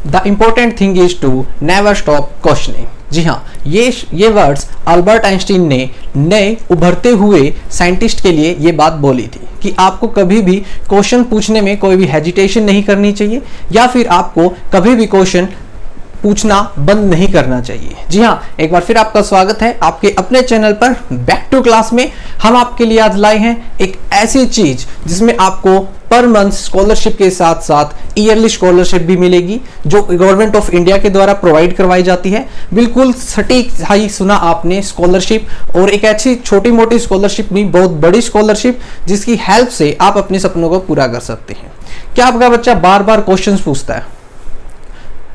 The important thing is to never stop questioning. जी हाँ, ये वर्ड्स अल्बर्ट आइंस्टीन ने नए उभरते हुए साइंटिस्ट के लिए ये बात बोली थी कि आपको कभी भी क्वेश्चन पूछने में कोई भी हेजिटेशन नहीं करनी चाहिए, या फिर आपको कभी भी क्वेश्चन पूछना बंद नहीं करना चाहिए। जी हाँ, एक बार फिर आपका स्वागत है आपके अपने चैनल पर बैक टू क्लास में। हम आपके लिए आज लाए हैं एक ऐसी चीज जिसमें आपको पर मंथ स्कॉलरशिप के साथ साथ ईयरली स्कॉलरशिप भी मिलेगी, जो गवर्नमेंट ऑफ इंडिया के द्वारा प्रोवाइड करवाई जाती है। बिल्कुल सटीक हाई सुना आपने, स्कॉलरशिप, और एक ऐसी छोटी मोटी स्कॉलरशिप नहीं, बहुत बड़ी स्कॉलरशिप जिसकी हेल्प से आप अपने सपनों को पूरा कर सकते हैं। क्या आपका बच्चा बार बार क्वेश्चंस पूछता है,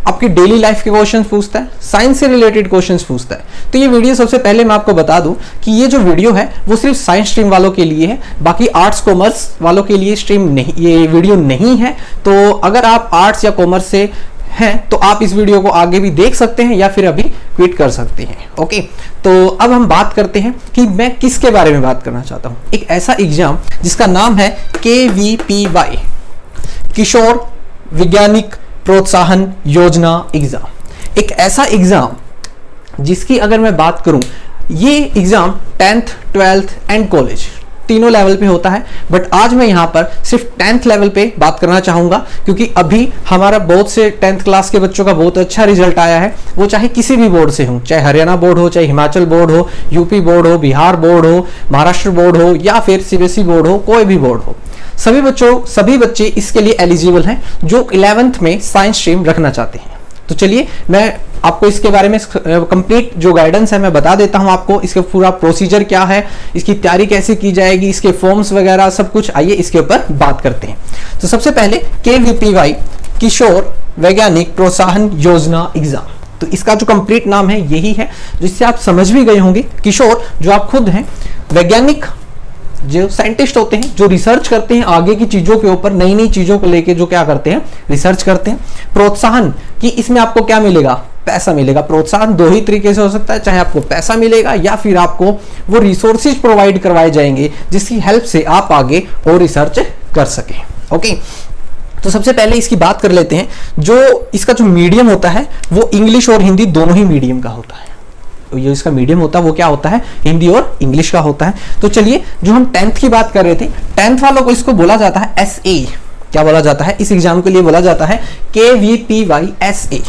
आपकी डेली लाइफ के क्वेश्चंस पूछता है, साइंस से रिलेटेड क्वेश्चंस पूछता है? तो ये वीडियो सबसे पहले मैं आपको बता दूं कि ये जो वीडियो है वो सिर्फ साइंस स्ट्रीम वालों के लिए है, बाकी आर्ट्स कॉमर्स वालों के लिए स्ट्रीम नहीं, ये वीडियो नहीं है। तो अगर आप आर्ट्स या कॉमर्स से हैं तो आप इस वीडियो को आगे भी देख सकते हैं या फिर अभी क्विट कर सकते हैं। ओके, तो अब हम बात करते हैं कि मैं किसके बारे में बात करना चाहता हूँ। एक ऐसा एग्जाम जिसका नाम है KVPY, किशोर वैज्ञानिक प्रोत्साहन योजना एग्जाम। एक ऐसा एग्जाम जिसकी अगर मैं बात करूं, ये exam 10th 12th and college तीनों लेवल पे होता है, बट आज मैं यहां पर सिर्फ 10th लेवल पे बात करना चाहूंगा, क्योंकि अभी हमारा बहुत से 10th क्लास के बच्चों का बहुत अच्छा रिजल्ट आया है। वो चाहे किसी भी बोर्ड से हो, चाहे हरियाणा बोर्ड हो, चाहे हिमाचल बोर्ड हो, यूपी बोर्ड हो, बिहार बोर्ड हो, महाराष्ट्र बोर्ड हो, या फिर CBSE बोर्ड हो, कोई भी बोर्ड हो, सभी बच्चे इसके लिए एलिजिबल हैं जो 11th में साइंस स्ट्रीम रखना चाहते हैं। तो चलिए मैं आपको इसके बारे में कंप्लीट जो गाइडेंस है मैं बता देता हूं आपको। इसका पूरा प्रोसीजर क्या है, इसकी तैयारी कैसे की जाएगी, इसके फॉर्म्स वगैरह सब कुछ, आइए इसके ऊपर बात करते हैं। तो सबसे पहले KVPY, किशोर वैज्ञानिक प्रोत्साहन योजना एग्जाम। तो इसका जो कंप्लीट नाम है यही है, जिससे आप समझ भी गए होंगे। किशोर जो आप खुद हैं, वैज्ञानिक जो साइंटिस्ट होते हैं, जो रिसर्च करते हैं आगे की चीजों के ऊपर, नई नई चीजों को लेके जो क्या करते हैं, रिसर्च करते हैं। प्रोत्साहन कि इसमें आपको क्या मिलेगा, पैसा मिलेगा। प्रोत्साहन दो ही तरीके से हो सकता है, चाहे आपको पैसा मिलेगा या फिर आपको वो रिसोर्सेज प्रोवाइड करवाए जाएंगे जिसकी हेल्प से आप आगे और रिसर्च कर सकें। ओके, तो सबसे पहले इसकी बात कर लेते हैं। जो इसका जो मीडियम होता है वो इंग्लिश और हिंदी दोनों ही मीडियम का होता है। ये इसका मीडियम होता है वो क्या होता है, हिंदी और इंग्लिश का होता है। तो चलिए, जो हम 10th की बात कर रहे थे, 10th वालों को इसको बोला जाता है SA। क्या बोला जाता है इस एग्जाम के लिए? बोला जाता है KVPY SA।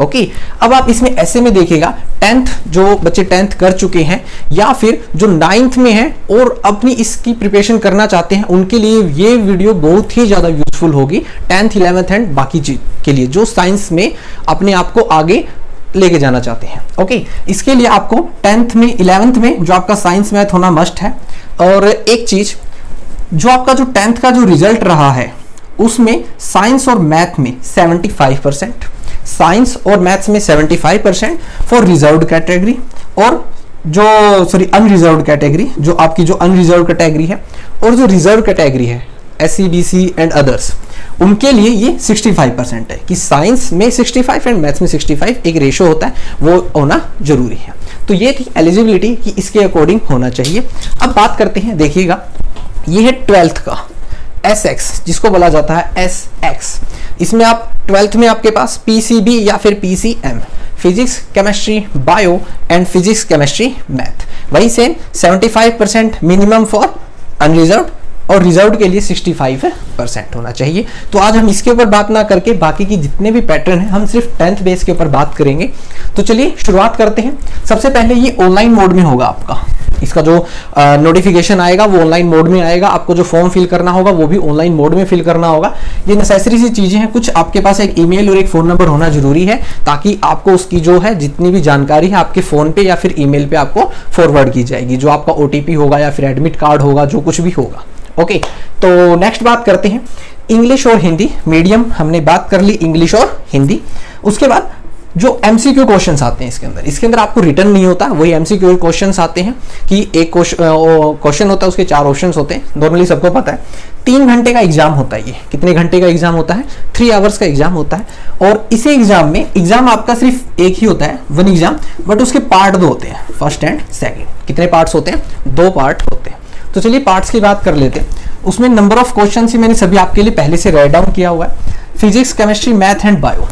ओके, अब आप इसमें ऐसे में देखिएगा, 10th जो बच्चे 10th कर चुके हैं या फिर जो 9th में हैं और अपनी इसकी प्रिपरेशन करना चाहते हैं, उनके लिए ये वीडियो बहुत ही ज्यादा यूजफुल होगी। 10th 11th एंड बाकी चीज के लिए जो साइंस में अपने आप को आगे लेके जाना चाहते हैं। ओके, इसके लिए आपको 10th में 11th में जो आपका साइंस मैथ होना मस्ट है। और एक चीज, जो आपका जो 10th का जो रिजल्ट रहा है उसमें साइंस और मैथ में 75%, साइंस और मैथ्स में 75% फॉर रिजर्व्ड कैटेगरी, और जो अनरिजर्व्ड कैटेगरी, जो आपकी जो अनरिजर्व्ड कैटेगरी है और जो रिजर्व कैटेगरी है SC BC एंड अदर्स, उनके लिए ये 65% है कि साइंस में 65 एंड मैथ्स में 65, एक रेशो होता है, वो होना जरूरी है। तो ये थी एलिजिबिलिटी कि इसके अकॉर्डिंग होना चाहिए। अब बात करते हैं, देखिएगा ये है 12th का SX, जिसको बोला जाता है SX। इसमें आप 12th में आपके पास PCB या फिर PCM, physics chemistry bio and physics chemistry math, वही सेम 75% मिनिमम फॉर अनरिजर्व्ड, और रिजर्व्ड के लिए 65% होना चाहिए। तो आज हम इसके ऊपर बात ना करके बाकी की जितने भी पैटर्न हैं हम सिर्फ 10th बेस के ऊपर बात करेंगे। तो चलिए शुरुआत करते हैं। सबसे पहले ये ऑनलाइन मोड में होगा आपका, इसका जो नोटिफिकेशन आएगा वो ऑनलाइन मोड में आएगा। आपको जो फॉर्म फिल करना होगा वो भी ऑनलाइन मोड में फिल करना होगा। ये नेसेसरी सी चीजें हैं। कुछ आपके पास एक ईमेल और एक फोन नंबर होना जरूरी है, ताकि आपको उसकी जो है जितनी भी जानकारी है आपके फोन पे या फिर ईमेल पे आपको फॉरवर्ड की जाएगी, जो आपका OTP होगा या फिर एडमिट कार्ड होगा, जो कुछ भी होगा। ओके, तो नेक्स्ट बात करते हैं इंग्लिश और हिंदी मीडियम। हमने बात कर ली इंग्लिश और हिंदी। उसके बाद जो MCQ क्वेश्चंस आते हैं इसके अंदर आपको रिटर्न नहीं होता, वही MCQ क्वेश्चंस आते हैं कि एक क्वेश्चन होता है, उसके 4 ऑप्शंस होते हैं, नॉर्मली सबको पता है। 3 घंटे का एग्जाम होता है। ये कितने घंटे का एग्जाम होता है? 3 आवर्स का एग्जाम होता है। और इसी एग्जाम में एग्जाम आपका सिर्फ एक ही होता है, 1 एग्जाम, बट उसके पार्ट 2 होते हैं, फर्स्ट एंड सेकेंड। कितने पार्ट्स होते हैं? 2 पार्ट होते हैं। तो चलिए पार्ट्स की बात कर लेते हैं। उसमें नंबर ऑफ क्वेश्चन ही मैंने सभी आपके लिए पहले से राइट डाउन किया हुआ है। Physics chemistry math and bio,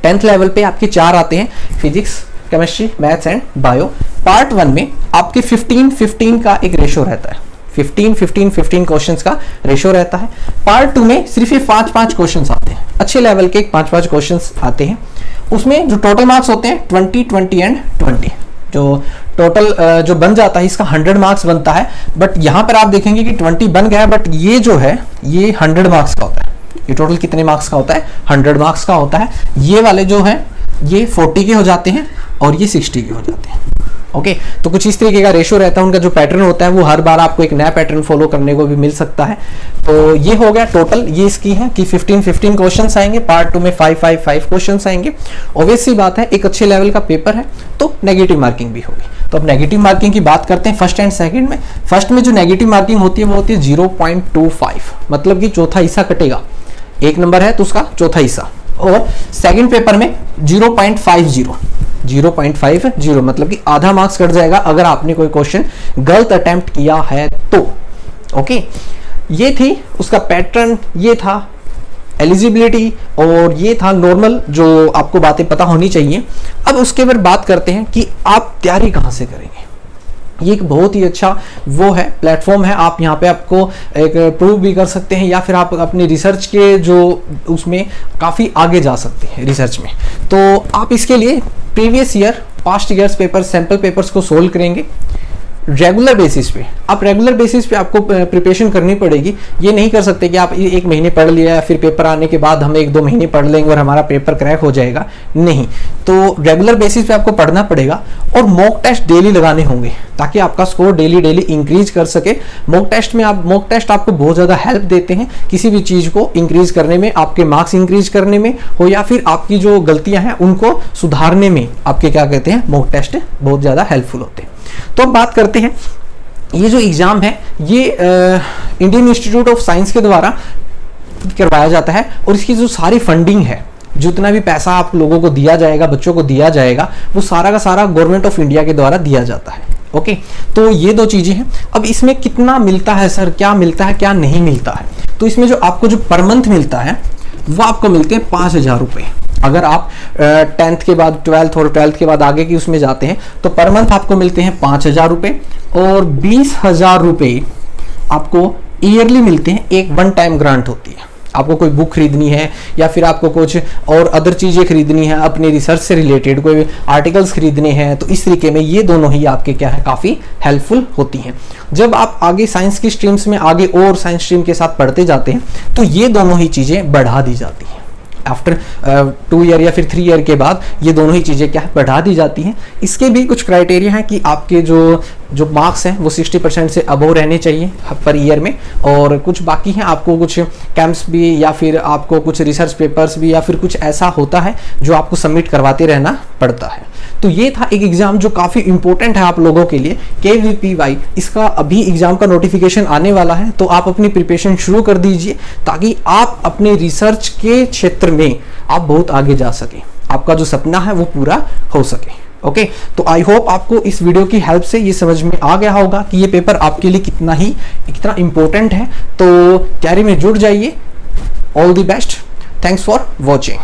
10th level पे आपके 4 आते हैं, physics, chemistry, maths and bio. Part 1 में आपके 15-15 का एक रेशो रहता है, 15 क्वेश्चंस का रेशो रहता है। पार्ट 2 में सिर्फ ये 5 क्वेश्चंस आते हैं, अच्छे लेवल के 5 क्वेश्चंस आते हैं। उसमें जो टोटल मार्क्स होते हैं 20 एंड 20, जो टोटल जो बन जाता है इसका 100 मार्क्स बनता है। बट यहाँ पर आप देखेंगे कि 20 बन गया है, बट ये जो है ये 100 मार्क्स का होता है। ये टोटल कितने मार्क्स का होता है? 100 मार्क्स का होता है। ये वाले जो है ये 40 के हो जाते हैं और ये 60 के हो जाते हैं। ओके, तो कुछ इस तरीके का रेशो रहता है। उनका जो पैटर्न होता है वो हर बार आपको एक नया पैटर्न फॉलो करने को भी मिल सकता है। तो ये हो गया टोटल, ये इसकी है कि 15 क्वेश्चंस आएंगे। पार्ट 2 में 5 क्वेश्चंस आएंगे। ऑब्वियस सी बात है, एक अच्छे लेवल का पेपर है तो नेगेटिव मार्किंग भी होगी। तो अब नेगेटिव मार्किंग की बात करते हैं फर्स्ट एंड सेकंड में। फर्स्ट में जो नेगेटिव मार्किंग होती है वो होती है 0.25, मतलब कि चौथा हिस्सा कटेगा। 1 नंबर है तो उसका चौथा हिस्सा। और सेकंड पेपर में 0.50 मतलब कि आधा मार्क्स कट जाएगा अगर आपने कोई क्वेश्चन गलत अटेम्प्ट किया है तो। ओके, ये थी उसका पैटर्न, ये था एलिजिबिलिटी और ये था नॉर्मल जो आपको बातें पता होनी चाहिए। अब उसके बाद बात करते हैं कि आप तैयारी कहाँ से करेंगे। ये एक बहुत ही अच्छा वो है प्लेटफॉर्म है, आप यहाँ पे आपको एक प्रूव भी कर सकते हैं या फिर आप अपनी रिसर्च के जो उसमें काफ़ी आगे जा सकते हैं रिसर्च में। तो आप इसके लिए previous year, past years paper, sample papers को सोल्व करेंगे रेगुलर बेसिस पे। आप रेगुलर बेसिस पे आपको प्रिपरेशन करनी पड़ेगी। ये नहीं कर सकते कि आप 1 महीने पढ़ लिया फिर पेपर आने के बाद हम 1-2 महीने पढ़ लेंगे और हमारा पेपर क्रैक हो जाएगा, नहीं। तो रेगुलर बेसिस पे आपको पढ़ना पड़ेगा और मॉक टेस्ट डेली लगाने होंगे ताकि आपका स्कोर डेली इंक्रीज कर सके। मॉक टेस्ट आपको बहुत ज़्यादा हेल्प देते हैं किसी भी चीज़ को इंक्रीज करने में, आपके मार्क्स इंक्रीज करने में हो या फिर आपकी जो गलतियां हैं उनको सुधारने में आपके क्या कहते हैं मॉक टेस्ट बहुत ज़्यादा हेल्पफुल होते हैं। तो अब बात करते हैं, ये जो एग्जाम है ये इंडियन इंस्टीट्यूट ऑफ साइंस के द्वारा करवाया जाता है और इसकी जो सारी फंडिंग है, जितना भी पैसा आप लोगों को दिया जाएगा, बच्चों को दिया जाएगा, वो सारा का सारा गवर्नमेंट ऑफ इंडिया के द्वारा दिया जाता है। ओके, तो ये 2 चीजें हैं। अब इसमें कितना मिलता है सर, क्या मिलता है क्या नहीं मिलता है? तो इसमें जो आपको जो पर मंथ मिलता है वो आपको मिलते हैं 5,000 रुपये। अगर आप 10th के बाद 12th और 12th के बाद आगे की उसमें जाते हैं तो पर मंथ आपको मिलते हैं 5,000 रुपये और 20,000 रुपये आपको ईयरली मिलते हैं। एक 1 टाइम ग्रांट होती है। आपको कोई बुक खरीदनी है या फिर आपको कुछ और अदर चीज़ें खरीदनी है, अपनी रिसर्च से रिलेटेड कोई आर्टिकल्स खरीदने हैं, तो इस तरीके में ये दोनों ही आपके क्या है काफ़ी हेल्पफुल होती हैं। जब आप आगे साइंस की स्ट्रीम्स में आगे और साइंस स्ट्रीम के साथ पढ़ते जाते हैं तो ये दोनों ही चीज़ें बढ़ा दी जाती हैं। आफ्टर 2 ईयर या फिर 3 ईयर के बाद ये दोनों ही चीज़ें क्या है बढ़ा दी जाती हैं। इसके भी कुछ क्राइटेरिया हैं कि आपके जो मार्क्स हैं वो 60% से अबव रहने चाहिए पर ईयर में, और कुछ बाकी हैं आपको कुछ कैंप्स भी या फिर आपको कुछ रिसर्च पेपर्स भी या फिर कुछ ऐसा होता है जो आपको सबमिट करवाते रहना पड़ता है। तो ये था एक एग्जाम जो काफ़ी इंपॉर्टेंट है आप लोगों के लिए, KVPY। इसका अभी एग्जाम का नोटिफिकेशन आने वाला है तो आप अपनी प्रिपरेशन शुरू कर दीजिए ताकि आप अपने रिसर्च के क्षेत्र में आप बहुत आगे जा सके, आपका जो सपना है वो पूरा हो सके। ओके, तो आई होप आपको इस वीडियो की हेल्प से ये समझ में आ गया होगा कि ये पेपर आपके लिए कितना इंपॉर्टेंट है। तो तैयारी में जुट जाइए। All the best. Thanks for watching.